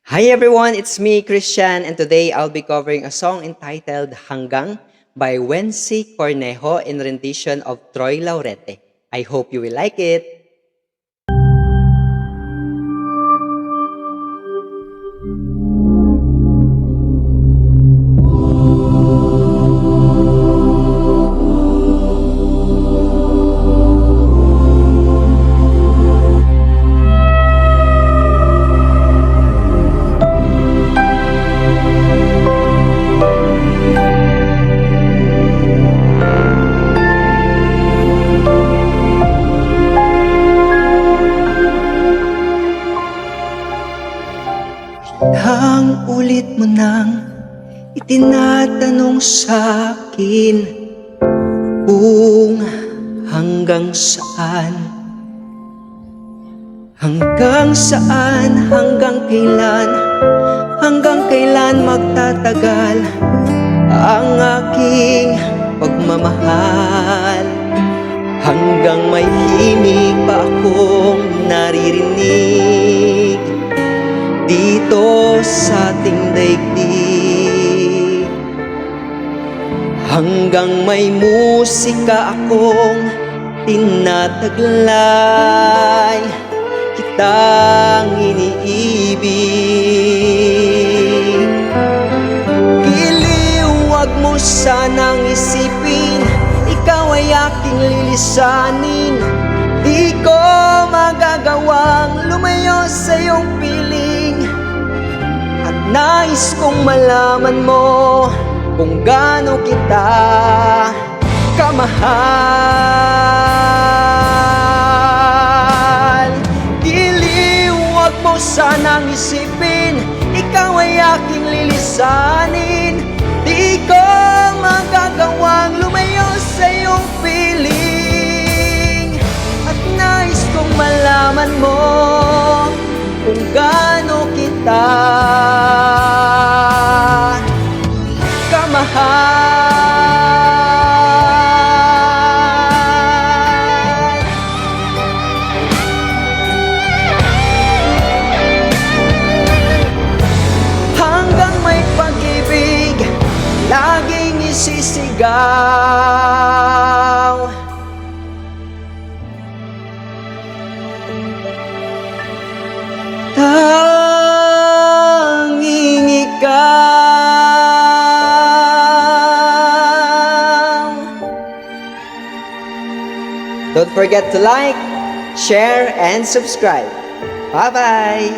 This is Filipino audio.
Hi everyone, it's me, Christian, and today I'll be covering a song entitled Hanggang by Wency Cornejo in rendition of Troy Laurete. I hope you will like it. Ang ulit mo nang itinatanong sa'kin kung hanggang saan, hanggang kailan magtatagal ang aking pagmamahal. Hanggang may himig pa akong naririnig dito sa ating daigdig. Hanggang may musika akong tinataglay, kitang iniibig. Giliw, wag mo sanang isipin, ikaw ay aking lilisanin. Di ko magagawang lumayo sa iyong piling, at nais kong malaman mo kung gaano kita kamahal. Giliw, wag mo sanang isipin, ikaw ay aking lilisanin. Di ko magagawang lumayo sa iyong piling, at nais kong malaman mo kung gaano kita kamahal. Hanggang may pag-ibig laging isisigaw, tanging ikaw. Don't forget to like, share, and subscribe. Bye-bye!